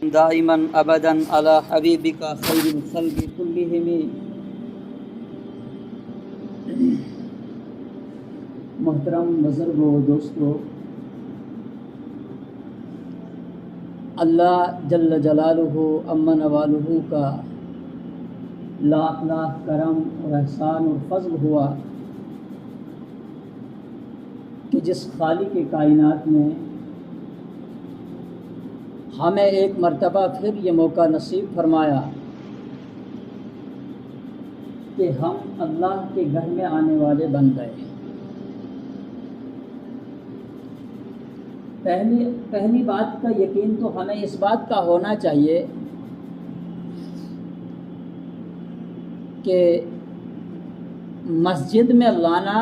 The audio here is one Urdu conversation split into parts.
دائما ابدا علی حبیبک خیر الخلق کلہم۔ محترم بزرگوں دوستو، اللہ جل جلالہ عم نوالہ کا لاکھ لاکھ کرم اور احسان اور فضل ہوا کہ جس خالق کائنات نے ہمیں ایک مرتبہ پھر یہ موقع نصیب فرمایا کہ ہم اللہ کے گھر میں آنے والے بن گئے۔ پہلی بات کا یقین تو ہمیں اس بات کا ہونا چاہیے کہ مسجد میں لانا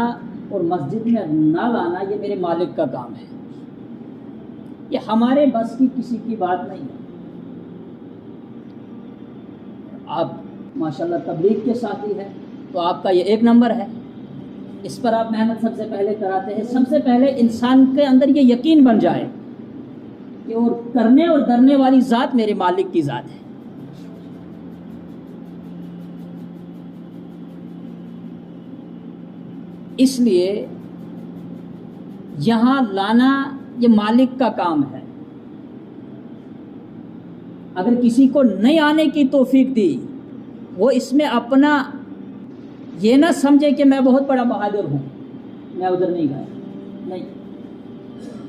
اور مسجد میں نہ لانا یہ میرے مالک کا کام ہے، یہ ہمارے بس کی کسی کی بات نہیں ہے۔ آپ ماشاءاللہ تبلیغ کے ساتھی ہیں تو آپ کا یہ ایک نمبر ہے، اس پر آپ محنت سب سے پہلے کراتے ہیں۔ سب سے پہلے انسان کے اندر یہ یقین بن جائے کہ اور کرنے اور درنے والی ذات میرے مالک کی ذات ہے۔ اس لیے یہاں لانا یہ مالک کا کام ہے۔ اگر کسی کو نہیں آنے کی توفیق دی، وہ اس میں اپنا یہ نہ سمجھے کہ میں بہت بڑا بہادر ہوں، میں ادھر نہیں گیا۔ نہیں،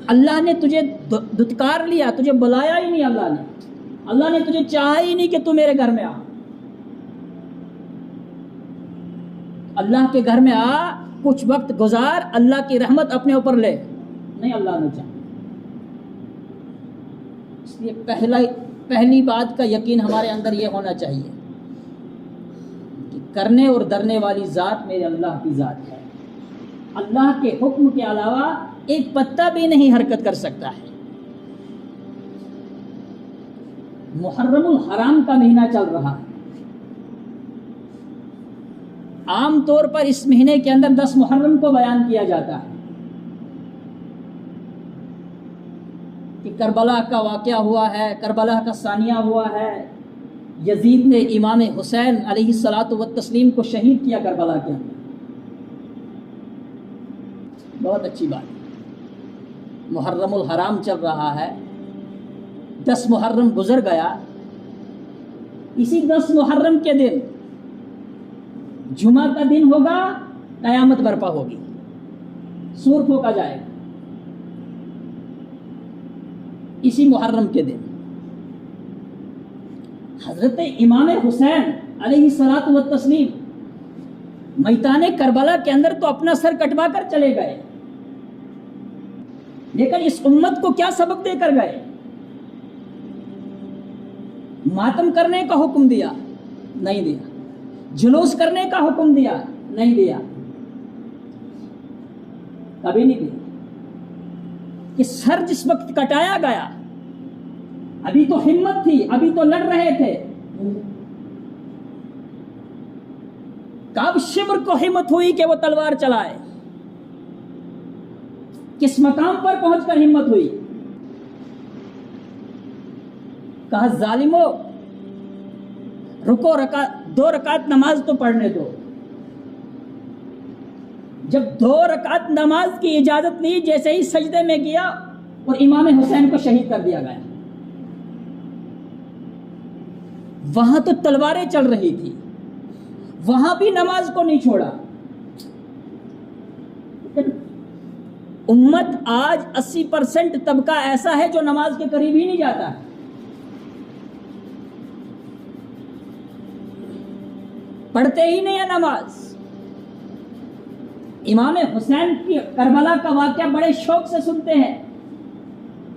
اللہ نے تجھے دھتکار لیا، تجھے بلایا ہی نہیں۔ اللہ نے تجھے چاہا ہی نہیں کہ تو میرے گھر میں آ۔ اللہ کے گھر میں آ، کچھ وقت گزار، اللہ کی رحمت اپنے اوپر لے۔ نہیں، اللہ نے چاہا۔ اس لیے پہلی بات کا یقین ہمارے اندر یہ ہونا چاہیے کہ کرنے اور درنے والی ذات میرے اللہ کی ذات ہے۔ اللہ کے حکم کے علاوہ ایک پتہ بھی نہیں حرکت کر سکتا ہے۔ محرم الحرام کا مہینہ چل رہا ہے۔ عام طور پر اس مہینے کے اندر 10 محرم کو بیان کیا جاتا ہے کہ کربلا کا واقعہ ہوا ہے، کربلا کا ثانیہ ہوا ہے، یزید نے امام حسین علیہ الصلاۃ والتسلیم کو شہید کیا کربلا کے اندر۔ بہت اچھی بات ہے، محرم الحرام چل رہا ہے، 10 محرم گزر گیا۔ اسی 10 محرم کے دن جمعہ کا دن ہوگا، قیامت برپا ہوگی، سور پھونکا جائے گا۔ اسی محرم کے دن حضرت امام حسین علیہ الصلاۃ والتسلیم میدان کربلا کے اندر تو اپنا سر کٹوا کر چلے گئے، لیکن اس امت کو کیا سبق دے کر گئے؟ ماتم کرنے کا حکم دیا؟ نہیں دیا۔ جلوس کرنے کا حکم دیا؟ نہیں دیا، کبھی نہیں دیا۔ کہ سر جس وقت کٹایا گیا، ابھی تو ہمت تھی، ابھی تو لڑ رہے تھے، کب شبر کو ہمت ہوئی کہ وہ تلوار چلائے؟ کس مقام پر پہنچ کر ہمت ہوئی؟ کہا ظالمو رکو، 2 رکعت نماز تو پڑھنے دو۔ جب 2 رکعت نماز کی اجازت لی، جیسے ہی سجدے میں گیا اور امام حسین کو شہید کر دیا گیا۔ وہاں تو تلواریں چل رہی تھی، وہاں بھی نماز کو نہیں چھوڑا۔ امت آج 80% طبقہ ایسا ہے جو نماز کے قریب ہی نہیں جاتا ہے۔ پڑھتے ہی نہیں ہے نماز۔ امام حسین کی کربلا کا واقعہ بڑے شوق سے سنتے ہیں،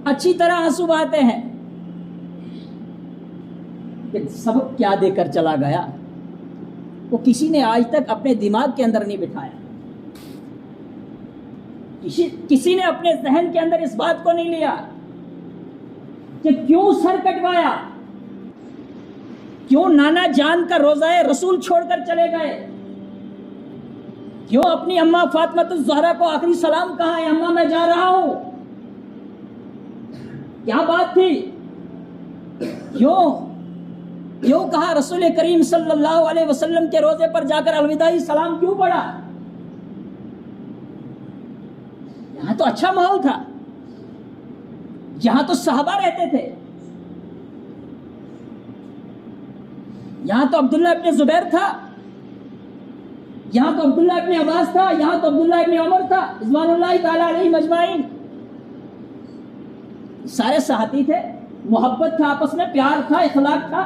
اچھی طرح آنسو بہاتے ہیں، کہ سبق کیا دے کر چلا گیا وہ کسی نے آج تک اپنے دماغ کے اندر نہیں بٹھایا۔ کسی نے اپنے ذہن کے اندر اس بات کو نہیں لیا کہ کیوں سر کٹوایا، کیوں نانا جان کا روزہ رسول چھوڑ کر چلے گئے، کیوں اپنی اماں فاطمہ الزہرا کو آخری سلام کہا ہے، اماں میں جا رہا ہوں؟ کیا بات تھی؟ کیوں کہا رسول کریم صلی اللہ علیہ وسلم کے روزے پر جا کر الوداعی سلام کیوں پڑھا؟ یہاں تو اچھا ماحول تھا، یہاں تو صحابہ رہتے تھے، یہاں تو عبداللہ ابن زبیر تھا، یہاں تو عبداللہ ابن عباس تھا، یہاں تو عبداللہ ابن عمر تھا رضوان اللہ تعالی علیہم اجمعین، سارے صحابی تھے، محبت تھا، آپس میں پیار تھا، اخلاق تھا۔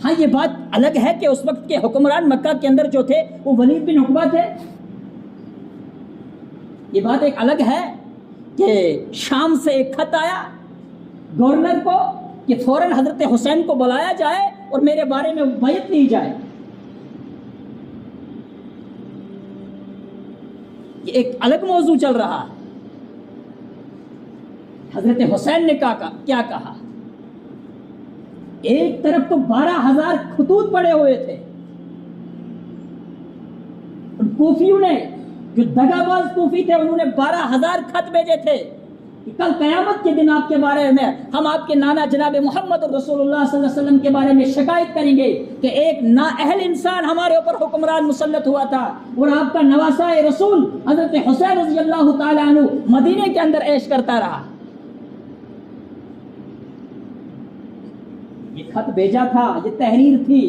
ہاں یہ بات الگ ہے کہ اس وقت کے حکمران مکہ کے اندر جو تھے وہ ولید بن عقبہ تھے، یہ بات ایک الگ ہے کہ شام سے ایک خط آیا گورنر کو کہ فوراً حضرت حسین کو بلایا جائے اور میرے بارے میں بیعت لی جائے، یہ ایک الگ موضوع چل رہا ہے۔ حضرت حسین نے کیا کہا؟ ایک طرف تو 12,000 خطوط پڑے ہوئے تھے، ان کوفیوں نے جو دغاباز کوفی تھے انہوں نے 12,000 خط بھیجے تھے کہ کل قیامت کے دن آپ کے بارے میں ہم آپ کے نانا جناب محمد رسول اللہ صلی اللہ علیہ وسلم کے بارے میں شکایت کریں گے کہ ایک نااہل انسان ہمارے اوپر حکمران مسلط ہوا تھا اور آپ کا نواسہ رسول حضرت حسین رضی اللہ تعالی عنہ مدینے کے اندر عیش کرتا رہا۔ یہ خط بھیجا تھا، یہ تحریر تھی،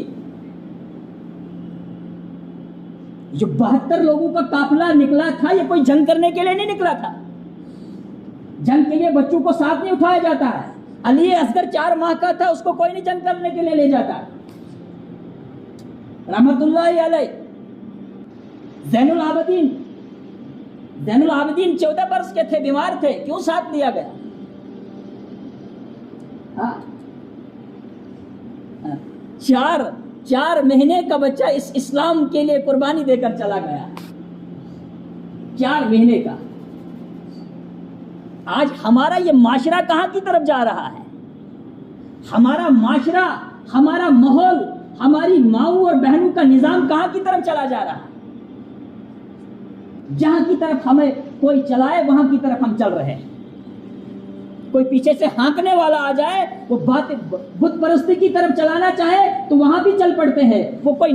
جو 72 لوگوں کا قافلہ نکلا تھا یہ کوئی جنگ کرنے کے لیے نہیں نکلا تھا، جنگ کے لیے بچوں کو ساتھ نہیں اٹھایا جاتا ہے، علی اصغر 4 ماہ کا تھا، اس کو کوئی نہیں جنگ کرنے کے لیے لے جاتا۔ رحمت اللہ علیہ زین العابدین 14 برس کے تھے، بیمار تھے، کیوں ساتھ لیا گیا؟ چار مہینے کا بچہ اس اسلام کے لیے قربانی دے کر چلا گیا، 4 مہینے کا۔ آج ہمارا یہ معاشرہ کہاں کی طرف جا رہا ہے؟ ہمارا معاشرہ، ہمارا ماحول، ہماری ماؤں اور بہنوں کا نظام کہاں کی طرف چلا جا رہا ہے؟ جہاں کی طرف ہمیں کوئی چلائے وہاں کی طرف ہم چل رہے ہیں، کوئی پیچھے سے ہانکنے والا آ جائے، وہ بات بت پرستی کی طرف چلانا چاہے تو وہاں بھی چل پڑتے ہیں، وہ کوئی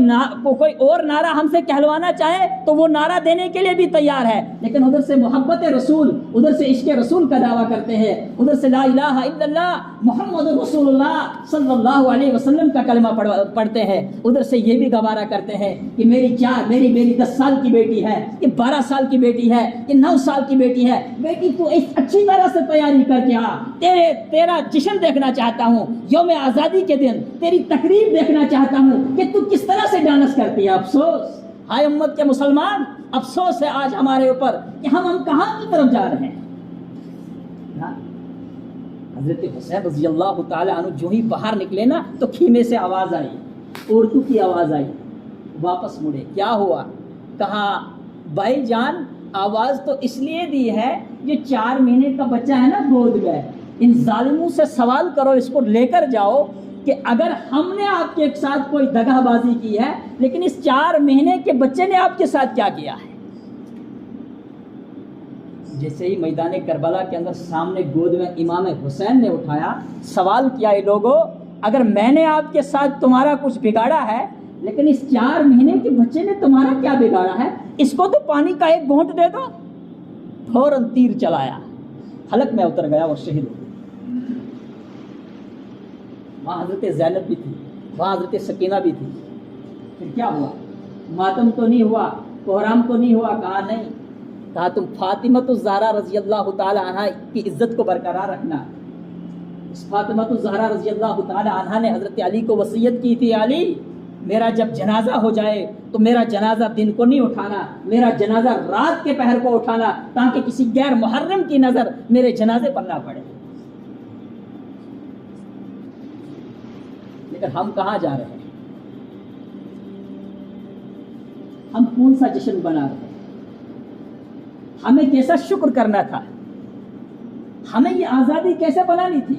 اور نعرہ ہم سے کہلوانا چاہے تو وہ نعرہ دینے کے لیے بھی تیار ہے، لیکن ادھر سے محبت رسول، ادھر سے عشق رسول کا دعویٰ کرتے ہیں، ادھر سے لا الہ الا اللہ محمد رسول اللہ صلی اللہ علیہ وسلم کا کلمہ پڑھتے ہیں، ادھر سے یہ بھی گوارا کرتے ہیں کہ میری 10 سال کی بیٹی ہے، یہ 12 سال کی بیٹی ہے، یہ 9 سال کی بیٹی ہے، بیٹی تو اس اچھی طرح سے تیاری کر کے تیرا جشن دیکھنا چاہتا ہوں، یوم آزادی کے دن تیری تقریب دیکھنا چاہتا ہوں کہ تو کس طرح سے ڈانس کرتی ہے۔ افسوس، ہائے امت کے مسلمان، افسوس ہے آج ہمارے اوپر کہ ہم کہاں کی طرف جا رہے ہیں۔ حضرت حسین رضی اللہ تعالی عنہ جو ہی باہر نکلے نا تو خیمے سے آواز آئی، اردو کی آواز آئی، واپس مڑے، کیا ہوا؟ کہا بھائی جان آواز تو اس لیے دی ہے، یہ 4 مہینے کا بچہ ہے نا گود گئے، ان ظالموں سے سوال کرو، اس کو لے کر جاؤ کہ اگر ہم نے آپ کے ساتھ کوئی دغا بازی کی ہے، لیکن اس 4 مہینے کے بچے نے آپ کے ساتھ کیا کیا ہے؟ جیسے ہی میدان کربلا کے اندر سامنے گود میں امام حسین نے اٹھایا، سوال کیا اے لوگو، اگر میں نے آپ کے ساتھ تمہارا کچھ بگاڑا ہے، لیکن اس 4 مہینے کے بچے نے تمہارا کیا بگاڑا ہے؟ اس کو تو پانی کا ایک گھونٹ دے دو۔ فوراً تیر چلایا، حلق میں اتر گیا، وہ شہید ہو گیا۔ وہاں حضرت زینب بھی تھی، وہاں حضرت سکینہ بھی تھی۔ پھر کیا ہوا؟ ماتم تو نہیں ہوا، کوہرام تو نہیں ہوا؟ کہا نہیں، کہا تم فاطمۃ الزہرا رضی اللہ تعالی عنہ کی عزت کو برقرار رکھنا۔ اس فاطمۃ الزہرا رضی اللہ تعالی عنہ نے حضرت علی کو وصیت کی تھی، علی میرا جب جنازہ ہو جائے تو میرا جنازہ دن کو نہیں اٹھانا، میرا جنازہ رات کے پہر کو اٹھانا، تاکہ کسی غیر محرم کی نظر میرے جنازے پر نہ پڑے۔ لیکن ہم کہاں جا رہے ہیں؟ ہم کون سا جشن بنا رہے ہیں؟ ہمیں کیسا شکر کرنا تھا؟ ہمیں یہ آزادی کیسے بنانی تھی؟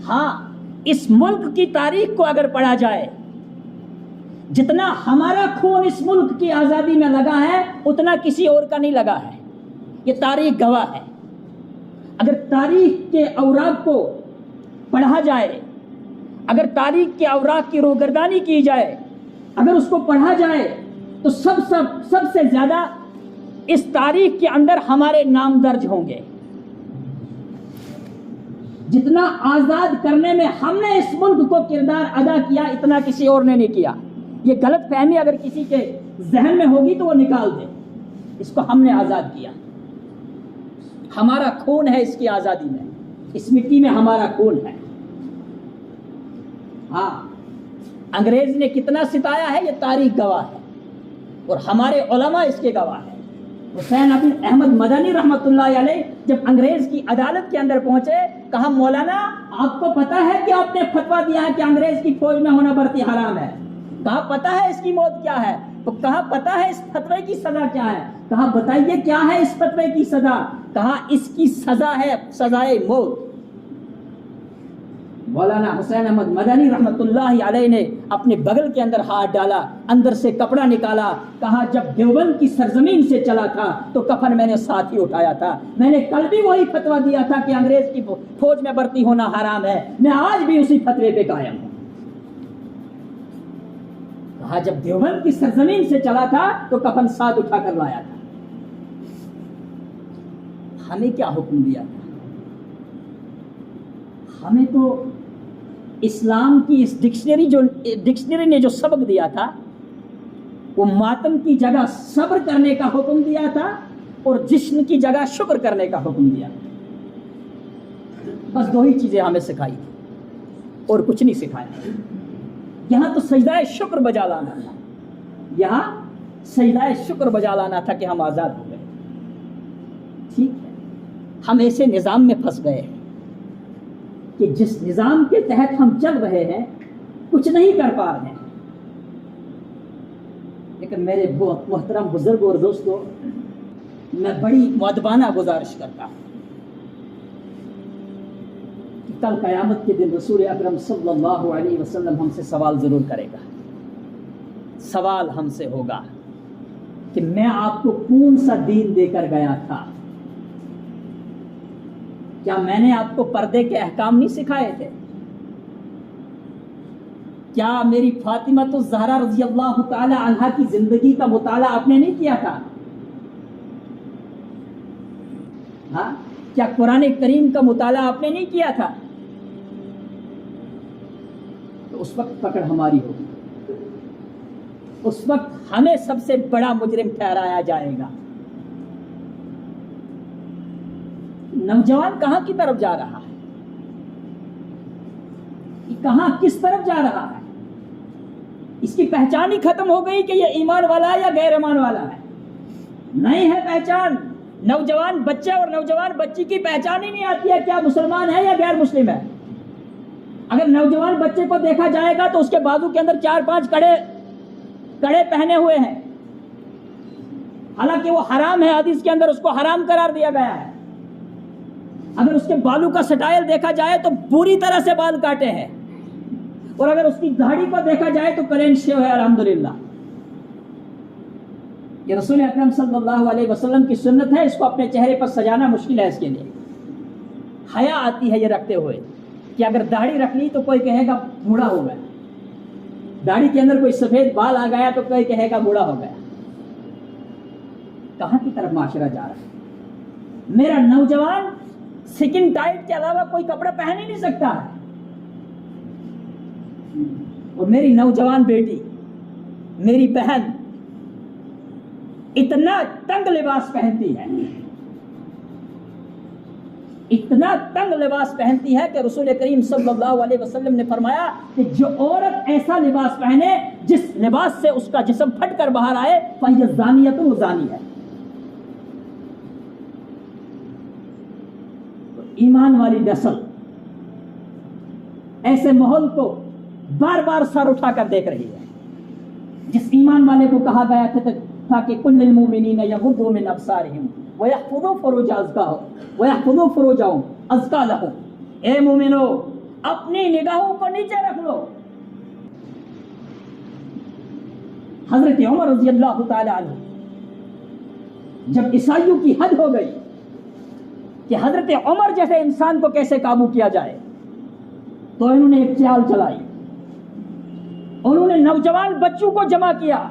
ہاں، اس ملک کی تاریخ کو اگر پڑھا جائے، جتنا ہمارا خون اس ملک کی آزادی میں لگا ہے اتنا کسی اور کا نہیں لگا ہے، یہ تاریخ گواہ ہے۔ اگر تاریخ کے اوراق کو پڑھا جائے، اگر تاریخ کے اوراق کی روگردانی کی جائے، اگر اس کو پڑھا جائے تو سب سے زیادہ اس تاریخ کے اندر ہمارے نام درج ہوں گے۔ جتنا آزاد کرنے میں ہم نے اس ملک کو کردار ادا کیا، اتنا کسی اور نے نہیں کیا۔ یہ غلط فہمی اگر کسی کے ذہن میں ہوگی تو وہ نکال دے۔ اس کو ہم نے آزاد کیا، ہمارا خون ہے اس کی آزادی میں، اس مٹی میں ہمارا خون ہے۔ ہاں، انگریز نے کتنا ستایا ہے یہ تاریخ گواہ ہے، اور ہمارے علماء اس کے گواہ ہیں۔ حسین ابن احمد مدنی رحمۃ اللہ علیہ جب انگریز کی عدالت کے اندر پہنچے، کہا مولانا آپ کو پتا ہے کہ آپ نے فتویٰ دیا ہے کہ انگریز کی فوج میں ہونا بھرتی حرام ہے؟ کہا پتا ہے اس کی موت کیا ہے؟ تو کہا پتا ہے اس فتوے کی سزا کیا ہے؟ کہا بتائیے کیا ہے اس فتوے کی سزا؟ کہا اس کی سزا ہے سزائے موت۔ مولانا حسین احمد مدنی رحمۃ اللہ علیہ نے اپنے بغل کے اندر ہاتھ ڈالا، اندر سے کپڑا نکالا، کہا جب دیوبند کی سرزمین سے چلا تھا تو کفن میں نے ساتھ ہی اٹھایا تھا، میں نے کل بھی وہی فتویٰ دیا تھا کہ انگریز کی فوج میں بھرتی ہونا حرام ہے، میں آج بھی اسی فتوے پہ قائم ہوں۔ کہا جب دیوبند کی سرزمین سے چلا تھا تو کفن ساتھ اٹھا کر لایا تھا۔ ہمیں کیا حکم دیا تھا؟ ہمیں تو اسلام کی اس ڈکشنری نے جو سبق دیا تھا، وہ ماتم کی جگہ صبر کرنے کا حکم دیا تھا اور جشن کی جگہ شکر کرنے کا حکم دیا تھا۔ بس دو ہی چیزیں ہمیں سکھائی تھی اور کچھ نہیں سکھایا۔ یہاں تو سجدہ شکر بجا لانا تھا، یہاں سجدہ شکر بجا لانا تھا کہ ہم آزاد ہو گئے۔ ٹھیک ہے، ہم ایسے نظام میں پھنس گئے کہ جس نظام کے تحت ہم چل رہے ہیں کچھ نہیں کر پا رہے ہیں۔ لیکن میرے محترم بزرگوں اور دوستوں، میں بڑی مؤدبانہ گزارش کرتا ہوں کہ کل قیامت کے دن رسول اکرم صلی اللہ علیہ وسلم ہم سے سوال ضرور کرے گا۔ سوال ہم سے ہوگا کہ میں آپ کو کون سا دین دے کر گیا تھا؟ کیا میں نے آپ کو پردے کے احکام نہیں سکھائے تھے؟ کیا میری فاطمہ الزہرا رضی اللہ تعالی عنہا کی زندگی کا مطالعہ آپ نے نہیں کیا تھا؟ ہاں، کیا قرآن کریم کا مطالعہ آپ نے نہیں کیا تھا؟ تو اس وقت پکڑ ہماری ہوگی، اس وقت ہمیں سب سے بڑا مجرم ٹھہرایا جائے گا۔ نوجوان کہاں کی طرف جا رہا ہے؟ یہ کہاں کس طرف جا رہا ہے؟ اس کی پہچان ہی ختم ہو گئی کہ یہ ایمان والا ہے یا غیر ایمان والا ہے۔ نہیں ہے پہچان۔ نوجوان بچے اور نوجوان بچی کی پہچان ہی نہیں آتی ہے کیا مسلمان ہے یا غیر مسلم ہے۔ اگر نوجوان بچے کو دیکھا جائے گا تو اس کے بازو کے اندر 4-5 کڑے پہنے ہوئے ہیں، حالانکہ وہ حرام ہے، حدیث کے اندر اس کو حرام قرار دیا گیا ہے۔ اگر اس کے بالوں کا سٹائل دیکھا جائے تو پوری طرح سے بال کاٹے ہیں، اور اگر اس کی داڑھی کو دیکھا جائے تو کلین شیو ہے، الحمدللہ۔ یہ رسول اکرم صلی اللہ علیہ وسلم کی سنت ہے، اس کو اپنے چہرے پر سجانا مشکل ہے۔ اس کے لیے حیا آتی ہے یہ رکھتے ہوئے کہ اگر داڑھی رکھ لی تو کوئی کہے گا بوڑھا ہو گیا، داڑھی کے اندر کوئی سفید بال آ گیا تو کوئی کہے گا بوڑھا ہو گیا۔ کہاں کی طرف معاشرہ جا رہا ہے؟ میرا نوجوان سکن ٹائٹ کے علاوہ کوئی کپڑا پہن ہی نہیں سکتا ہے، اور میری نوجوان بیٹی، میری بہن اتنا تنگ لباس پہنتی ہے، اتنا تنگ لباس پہنتی ہے کہ رسول کریم صلی اللہ علیہ وسلم نے فرمایا کہ جو عورت ایسا لباس پہنے جس لباس سے اس کا جسم پھٹ کر باہر آئے فہی زانیۃ، وہ زانی ہے۔ ایمان والی نسل ایسے ماحول کو بار بار سر اٹھا کر دیکھ رہی ہے۔ جس ایمان والے کو کہا گیا تھا کہ کل المؤمنین یغضوا من ابصارہم ویحفظوا فروجہم ازکا لہم، اے مومنو اپنی نگاہوں کو نیچے رکھ لو۔ حضرت عمر رضی اللہ تعالی عنہ جب عیسائیوں کی حد ہو گئی کہ حضرت عمر جیسے انسان کو کیسے قابو کیا جائے، تو انہوں نے ایک چال چلائی، انہوں نے نوجوان بچوں کو جمع کیا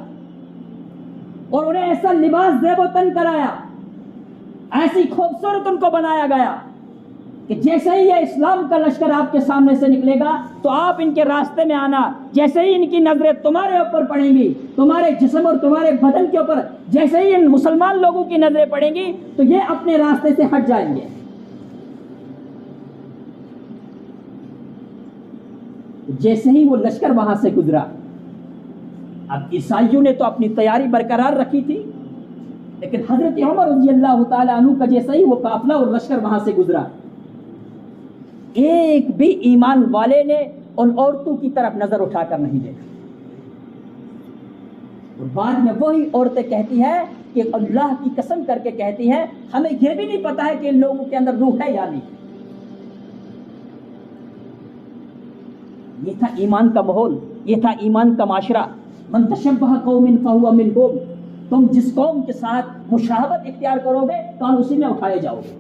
اور انہیں ایسا لباس زیب و تن کرایا، ایسی خوبصورت ان کو بنایا گیا کہ جیسے ہی یہ اسلام کا لشکر آپ کے سامنے سے نکلے گا تو آپ ان کے راستے میں آنا، جیسے ہی ان کی نظریں تمہارے اوپر پڑیں گی، تمہارے جسم اور تمہارے بدن کے اوپر جیسے ہی ان مسلمان لوگوں کی نظریں پڑیں گی تو یہ اپنے راستے سے ہٹ جائیں گے۔ جیسے ہی وہ لشکر وہاں سے گزرا، اب عیسائیوں نے تو اپنی تیاری برقرار رکھی تھی، لیکن حضرت عمر رضی اللہ تعالیٰ عنہ کا جیسے ہی وہ قافلہ اور لشکر وہاں سے گزرا، ایک بھی ایمان والے نے ان عورتوں کی طرف نظر اٹھا کر نہیں دیکھا۔ اور بعد میں وہی عورتیں کہتی ہیں کہ اللہ کی قسم کر کے کہتی ہیں ہمیں یہ بھی نہیں پتا ہے کہ ان لوگوں کے اندر روح ہے یا نہیں۔ یہ تھا ایمان کا ماحول، یہ تھا ایمان کا معاشرہ۔ من تشبہ قوم فہو منہم، تم جس قوم کے ساتھ مشابہت اختیار کرو گے کان اسی میں اٹھائے جاؤ گے۔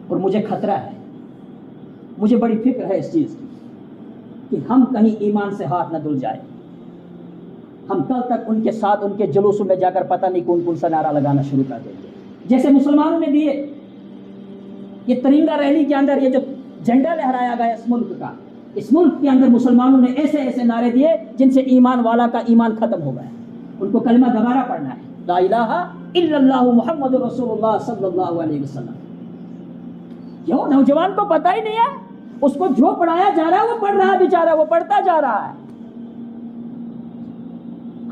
اور مجھے خطرہ ہے، مجھے بڑی فکر ہے اس چیز کی کہ ہم کہیں ایمان سے ہاتھ نہ دھل جائے، ہم کل تک ان کے ساتھ ان کے جلوسوں میں جا کر پتہ نہیں کون کون سا نعرہ لگانا شروع کر دیں گے، جیسے مسلمانوں نے دیے۔ یہ ترنگا ریلی کے اندر یہ جو جھنڈا لہرایا گیا اس ملک کا، اس ملک کے اندر مسلمانوں نے ایسے ایسے نعرے دیے جن سے ایمان والا کا ایمان ختم ہو گیا۔ ان کو کلمہ دوبارہ پڑھنا ہے، لا الہ الا اللہ محمد رسول اللہ صلی اللہ علیہ وسلم۔ کیوں؟ نوجوان کو پتہ ہی نہیں ہے، اس کو جو پڑھایا جا رہا ہے وہ پڑھ رہا ہے، بیچارہ وہ پڑھتا جا رہا ہے۔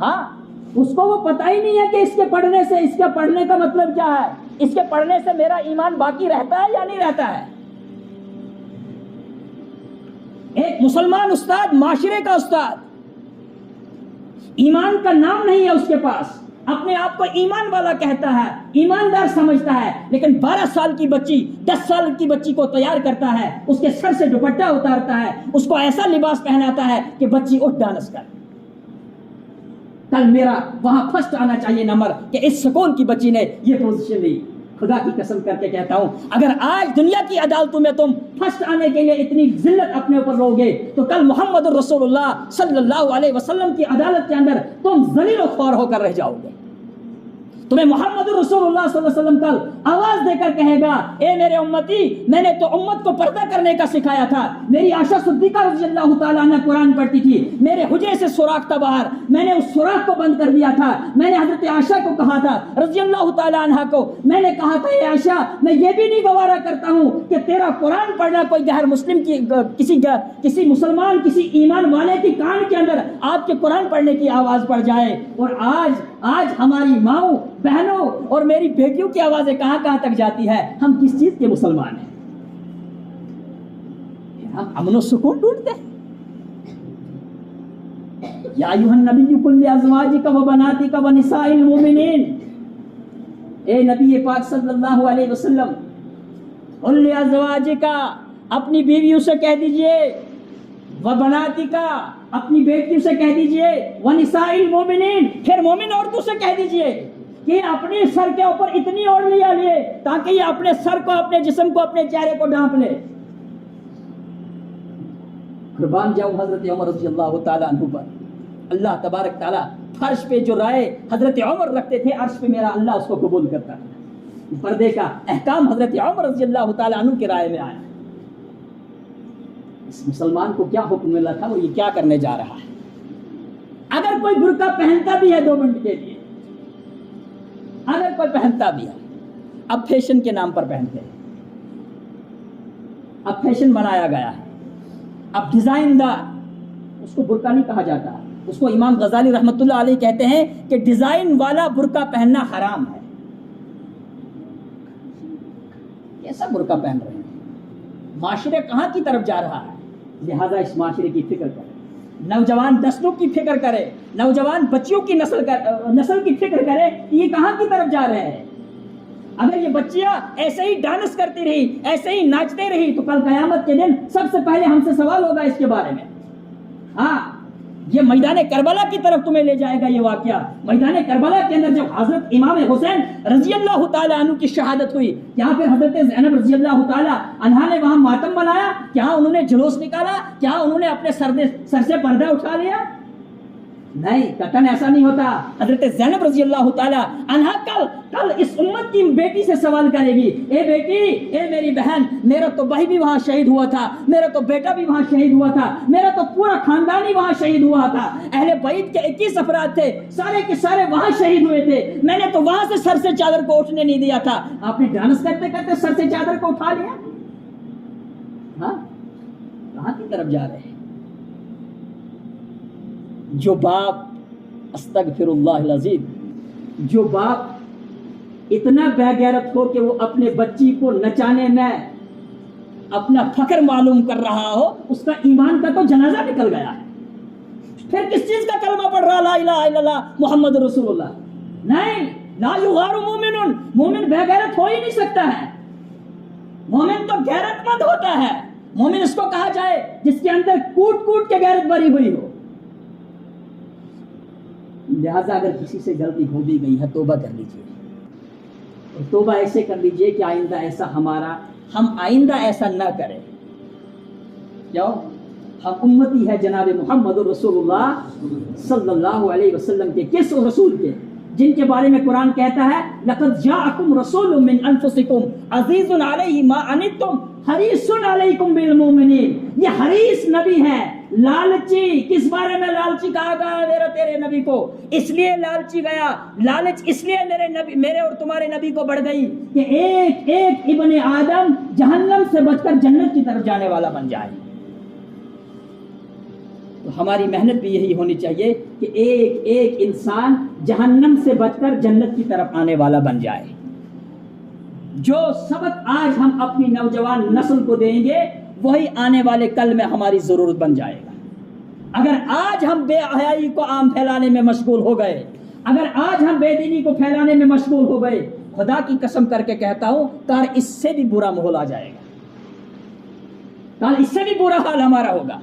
ہاں، اس کو وہ پتہ ہی نہیں ہے کہ اس کے پڑھنے سے، اس کے پڑھنے کا مطلب کیا ہے، اس کے پڑھنے سے میرا ایمان باقی رہتا ہے یا نہیں رہتا ہے۔ ایک مسلمان استاد، معاشرے کا استاد، ایمان کا نام نہیں ہے اس کے پاس، اپنے آپ کو ایمان والا کہتا ہے، ایماندار سمجھتا ہے، لیکن 12 سال کی بچی، 10 سال کی بچی کو تیار کرتا ہے، اس کے سر سے دوپٹہ اتارتا ہے، اس کو ایسا لباس پہناتا ہے کہ بچی اٹھ ڈانس کر۔ کل میرا وہاں فرسٹ آنا چاہیے نمبر کہ اس سکول کی بچی نے یہ پوزیشن لی۔ خدا کی قسم کر کے کہتا ہوں، اگر آج دنیا کی عدالتوں میں تم فرسٹ آنے کے لیے اتنی ذلت اپنے اوپر لو گے تو کل محمد الرسول اللہ صلی اللہ علیہ وسلم کی عدالت کے اندر تم ذلیل و خوار ہو کر رہ جاؤ گے۔ تمہیں محمد الرسول اللہ صلی اللہ علیہ وسلم کل آواز دے کر کہے گا، اے میرے امتی، میں نے تو امت کو پردہ کرنے کا سکھایا تھا۔ میری عائشہ صدیقہ رضی اللہ تعالیٰ عنہ قرآن پڑھتی تھی، میرے حجرے سے سوراخ تھا باہر، میں نے اس سوراخ کو بند کر دیا تھا۔ میں نے حضرت عائشہ کو کہا تھا رضی اللہ تعالیٰ عنہ کو، میں نے کہا تھا اے عائشہ، میں یہ بھی نہیں گوارا کرتا ہوں کہ تیرا قرآن پڑھنا کوئی غیر مسلم کی کسی مسلمان، کسی ایمان والے کی کان کے اندر آپ کے قرآن پڑھنے کی آواز پڑ جائے۔ اور آج ہماری ماؤں، بہنوں اور میری بیٹیوں کی آوازیں کہاں کہاں تک جاتی ہے۔ ہم کس چیز کے مسلمان ہیں؟ ہم امن و سکون ڈھونڈتے ہیں۔ یا ایھا النبی قل لازواجک وبناتک ونساء المؤمنین، اے نبی پاک صلی اللہ علیہ وسلم، قل لازواجک، اپنی بیویوں سے کہہ دیجئے، وبناتک، اپنی بیٹیوں سے کہہ دیجئے، ونساء المؤمنین، پھر مومن عورتوں سے کہہ دیجئے کہ اپنے سر کے اوپر اتنی اوڑھنیاں لیے تاکہ یہ اپنے سر کو، اپنے جسم کو، اپنے چہرے کو ڈھانپ لے۔ قربان جاؤں حضرت عمر رضی اللہ تعالیٰ عنہ پر۔ اللہ تبارک تعالیٰ فرش پہ جو رائے حضرت عمر رکھتے تھے، عرش پہ میرا اللہ اس کو قبول کرتا ہے۔ پردے کا احکام حضرت عمر رضی اللہ تعالیٰ عنہ کے رائے میں آیا۔ اس مسلمان کو کیا حکم ملا تھا، وہ یہ کیا کرنے جا رہا ہے؟ اگر کوئی برقع پہنتا بھی ہے 2 منٹ کے لیے، اگر کوئی پہنتا بھی ہے، اب فیشن کے نام پر پہنتے ہیں، اب فیشن بنایا گیا ہے، اب ڈیزائن دار، اس کو برقع نہیں کہا جاتا، اس کو امام غزالی رحمۃ اللہ علیہ کہتے ہیں کہ ڈیزائن والا برقع پہننا حرام ہے۔ کیسا برقع پہن رہے ہیں؟ معاشرے کہاں کی طرف جا رہا ہے؟ لہذا اس معاشرے کی فکر کرے، نوجوان نسلوں کی فکر کرے، نوجوان بچیوں کی نسل کی فکر کرے کہ یہ کہاں کی طرف جا رہے ہیں۔ اگر یہ بچیاں ایسے ہی ڈانس کرتی رہی، ایسے ہی ناچتے رہی تو کل قیامت کے دن سب سے پہلے ہم سے سوال ہوگا اس کے بارے میں۔ ہاں، یہ میدان کربلا کی طرف تمہیں لے جائے گا یہ واقعہ. میدان کربلا کے اندر جب حضرت امام حسین رضی اللہ تعالیٰ عنہ کی شہادت ہوئی, کیا پھر حضرت زینب رضی اللہ تعالیٰ عنہا نے وہاں ماتم منایا؟ کیا انہوں نے جلوس نکالا؟ کیا انہوں نے اپنے سر سے پردہ اٹھا لیا؟ نہیں, قطعاً ایسا نہیں ہوتا. حضرت زینب رضی اللہ تعالیٰ عنہا کل اس امت کی بیٹی سے سوال کرے گی, اے بیٹی, اے میری بہن, میرا تو بھائی بھی وہاں شہید ہوا تھا, میرا تو بیٹا بھی وہاں شہید ہوا تھا, میرا تو پورا خاندان ہی وہاں شہید ہوا تھا, اہل بیت کے 21 افراد تھے, سارے کے سارے وہاں شہید ہوئے تھے, میں نے تو وہاں سے سر سے چادر کو اٹھنے نہیں دیا تھا, آپ نے ڈانس کرتے کرتے سر سے چادر کو اٹھا لیا. ہاں, کہاں کی طرف جا رہے ہیں؟ جو باپ, استغفر اللہ العظیم, جو باپ اتنا بے غیرت ہو کہ وہ اپنے بچی کو نچانے میں اپنا فخر معلوم کر رہا ہو, اس کا ایمان کا تو جنازہ نکل گیا ہے. پھر کس چیز کا کلمہ پڑھ رہا لا الہ الا اللہ محمد رسول اللہ؟ نہیں, لا یغار مومن, مومن بے غیرت ہو ہی نہیں سکتا ہے. مومن تو غیرت مند ہوتا ہے. مومن اس کو کہا جائے جس کے اندر کوٹ کوٹ کے غیرت بھری ہوئی ہو. لہذا اگر کسی سے غلطی ہو بھی گئی ہے توبہ کر لیجئے, اور توبہ ایسے کر لیجئے کہ آئندہ ایسا ہم آئندہ ایسا نہ کریں. کیوں؟ ہم امتی ہے جناب محمد رسول اللہ صلی اللہ علیہ وسلم کے. کس رسول کے؟ جن کے بارے میں قرآن کہتا ہے لقد جاءکم رسول من انفسکم عزیز علیہ ما عنتم حریص علیکم بالمؤمنین. یہ حریص نبی ہے, لالچی. کس بارے میں لالچی کہا گیا ہے میرے تیرے نبی کو؟ اس لیے لالچی گیا, لالچ اس لیے میرے اور تمہارے نبی کو بڑھ گئی کہ ایک ایک ابن آدم جہنم سے بچ کر جنت کی طرف جانے والا بن جائے. تو ہماری محنت بھی یہی ہونی چاہیے کہ ایک ایک انسان جہنم سے بچ کر جنت کی طرف آنے والا بن جائے. جو سبق آج ہم اپنی نوجوان نسل کو دیں گے وہی آنے والے کل میں ہماری ضرورت بن جائے گا. اگر آج ہم بے حیائی کو عام پھیلانے میں مشغول ہو گئے, اگر آج ہم بے دینی کو پھیلانے میں مشغول ہو گئے, خدا کی قسم کر کے کہتا ہوں کل اس سے بھی برا ماحول آ جائے گا, کل اس سے بھی برا حال ہمارا ہوگا.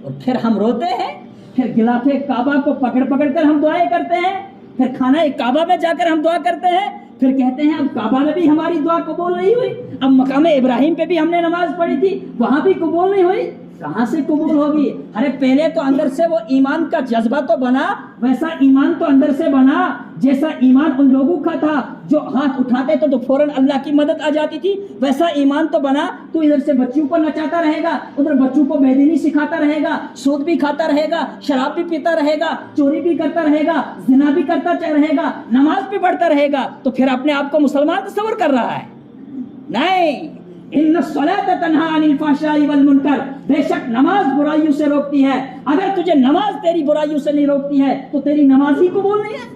اور پھر ہم روتے ہیں, پھر غلاف کعبہ کو پکڑ پکڑ کر ہم دعائیں کرتے ہیں, پھر خانہ کعبہ میں جا کر ہم دعا کرتے ہیں, پھر کہتے ہیں اب کعبہ میں بھی ہماری دعا قبول نہیں ہوئی, اب مقام ابراہیم پہ بھی ہم نے نماز پڑھی تھی وہاں بھی قبول نہیں ہوئی. کہاں سے قبول ہوگی؟ ارے پہلے تو اندر سے وہ ایمان کا جذبہ تو بنا, ویسا ایمان تو اندر سے بنا جیسا ایمان ان لوگوں کا تھا جو ہاتھ اٹھاتے تو فوراً اللہ کی مدد آ جاتی تھی. ویسا ایمان تو بنا. تو ادھر سے بچوں کو نچاتا رہے گا, ادھر بچوں کو بے دینی سکھاتا رہے گا, سود بھی کھاتا رہے گا, شراب بھی پیتا رہے گا, چوری بھی کرتا رہے گا, زنا بھی کرتا رہے گا, نماز بھی پڑھتا رہے گا, تو پھر اپنے آپ کو مسلمان تصور کر رہا ہے. نہیں, ان الصلاۃ تنہی عن الفحشاء والمنکر, بے شک نماز برائیوں سے روکتی ہے. اگر تجھے نماز تیری برائیوں سے نہیں روکتی ہے تو تیری نماز ہی قبول نہیں ہے.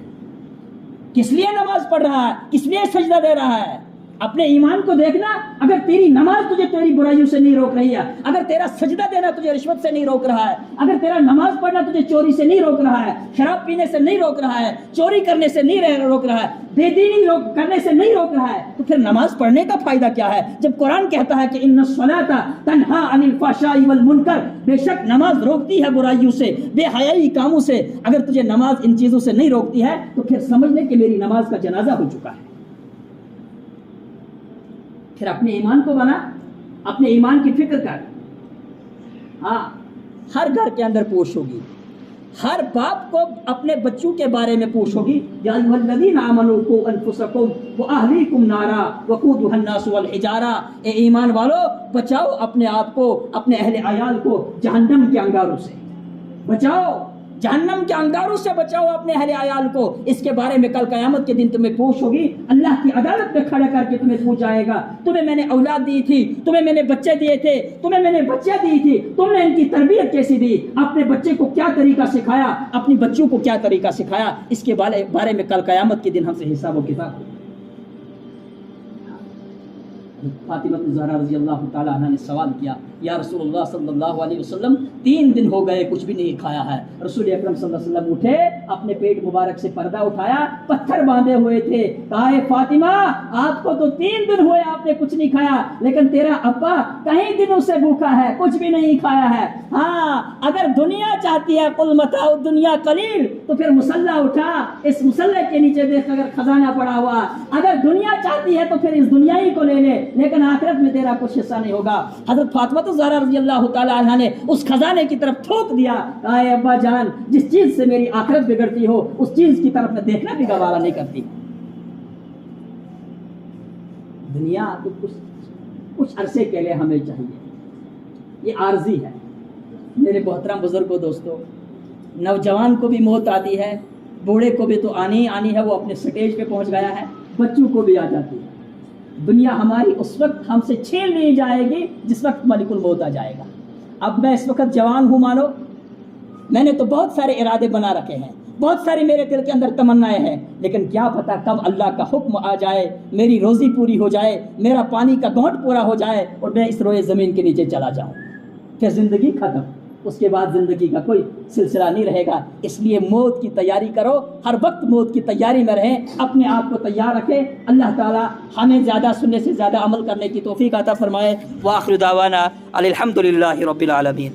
کس لیے نماز پڑھ رہا ہے, کس لیے سجدہ دے رہا ہے؟ اپنے ایمان کو دیکھنا. اگر تیری نماز تجھے تیری برائیوں سے نہیں روک رہی ہے, اگر تیرا سجدہ دینا تجھے رشوت سے نہیں روک رہا ہے, اگر تیرا نماز پڑھنا تجھے چوری سے نہیں روک رہا ہے, شراب پینے سے نہیں روک رہا ہے, چوری کرنے سے نہیں روک رہا ہے, بے دینی کرنے سے نہیں روک رہا ہے, تو پھر نماز پڑھنے کا فائدہ کیا ہے؟ جب قرآن کہتا ہے کہ ان الصلاۃ تنہی عن الفحشاء والمنکر, بے شک نماز روکتی ہے برائیوں سے, بے حیائی کاموں سے. اگر تجھے نماز ان چیزوں سے نہیں روکتی ہے تو پھر سمجھ لے کہ میری نماز کا جنازہ ہو چکا ہے. پھر اپنے ایمان کو بنا, اپنے ایمان کی فکر کر. ہاں, ہر گھر کے اندر پوچھ ہوگی, ہر باپ کو اپنے بچوں کے بارے میں پوچھ ہوگی. یا ایھا الذین آمنوا قوا انفسکم واہلیکم نارا وقودھا الناس والحجارہ, اے ایمان والو بچاؤ اپنے آپ کو, اپنے اہل عیال کو جہنم کے انگاروں سے بچاؤ, جہنم کے انگاروں سے بچاؤ اپنے اہل عیال کو. اس کے بارے میں کل قیامت کے دن تمہیں پوچھ ہوگی, اللہ کی عدالت میں کھڑا کر کے تمہیں پوچھ جائے گا, تمہیں میں نے اولاد دی تھی, تمہیں میں نے بچے دیے تھے, تمہیں میں نے بچیاں دی تھی, تم نے ان کی تربیت کیسی دی, اپنے بچے کو کیا طریقہ سکھایا, اپنی بچوں کو کیا طریقہ سکھایا. اس کے بارے میں کل قیامت کے دن ہم سے حساب و کتاب. فاطمہ الزہرا رضی اللہ تعالیٰ عنہ نے سوال کیا، یا رسول اللہ صلی اللہ علیہ وسلم 3 دن ہو گئے کچھ بھی نہیں کھایا ہے۔ رسول اکرم صلی اللہ علیہ وسلم اٹھے، اپنے پیٹ مبارک سے پردہ اٹھایا، پتھر باندھے ہوئے تھے، کہا اے فاطمہ آپ کو تو 3 دن ہوئے آپ نے کچھ نہیں کھایا، لیکن تیرا ابا کئی دنوں سے بھوکا ہے، کچھ بھی نہیں کھایا ہے۔ ہاں اگر دنیا چاہتی ہے قل متاع الدنیا قلیل، تو پھر مصلی اٹھا، اس مصلی کے نیچے دیکھ اگر خزانہ پڑا ہوا، اگر دنیا چاہتی ہے تو پھر اس دنیا ہی کو لے لے، لیکن آخرت میں تیرا کچھ حصہ نہیں ہوگا۔ حضرت فاطمہ الزہرا رضی اللہ تعالی عنہ نے اس خزانے کی طرف تھوک دیا، کہا اے ابا جان جس چیز سے میری آخرت بگڑتی ہو اس چیز کی طرف میں دیکھنا بھی گوارا نہیں کرتی۔ دنیا تو کچھ عرصے کے لیے ہمیں چاہیے، یہ عارضی ہے۔ میرے محترم بزرگوں، دوستو، نوجوان کو بھی موت آتی ہے، بوڑھے کو بھی تو آنی ہی آنی ہے، وہ اپنے سٹیج پہ پہنچ گیا ہے، بچوں کو بھی آ جاتی ہے۔ دنیا ہماری اس وقت ہم سے چھین لی جائے گی جس وقت ملک الموت آ جائے گا۔ اب میں اس وقت جوان ہوں، مانو میں نے تو بہت سارے ارادے بنا رکھے ہیں، بہت ساری میرے دل کے اندر تمنائیں ہیں، لیکن کیا پتہ کب اللہ کا حکم آ جائے، میری روزی پوری ہو جائے، میرا پانی کا گھونٹ پورا ہو جائے اور میں اس روئے زمین کے نیچے چلا جاؤں، پھر زندگی ختم، اس کے بعد زندگی کا کوئی سلسلہ نہیں رہے گا۔ اس لیے موت کی تیاری کرو، ہر وقت موت کی تیاری میں رہیں، اپنے آپ کو تیار رکھیں۔ اللہ تعالی ہمیں زیادہ سننے سے زیادہ عمل کرنے کی توفیق عطا فرمائے۔ وآخر دعوانا الحمدللہ رب العالمین۔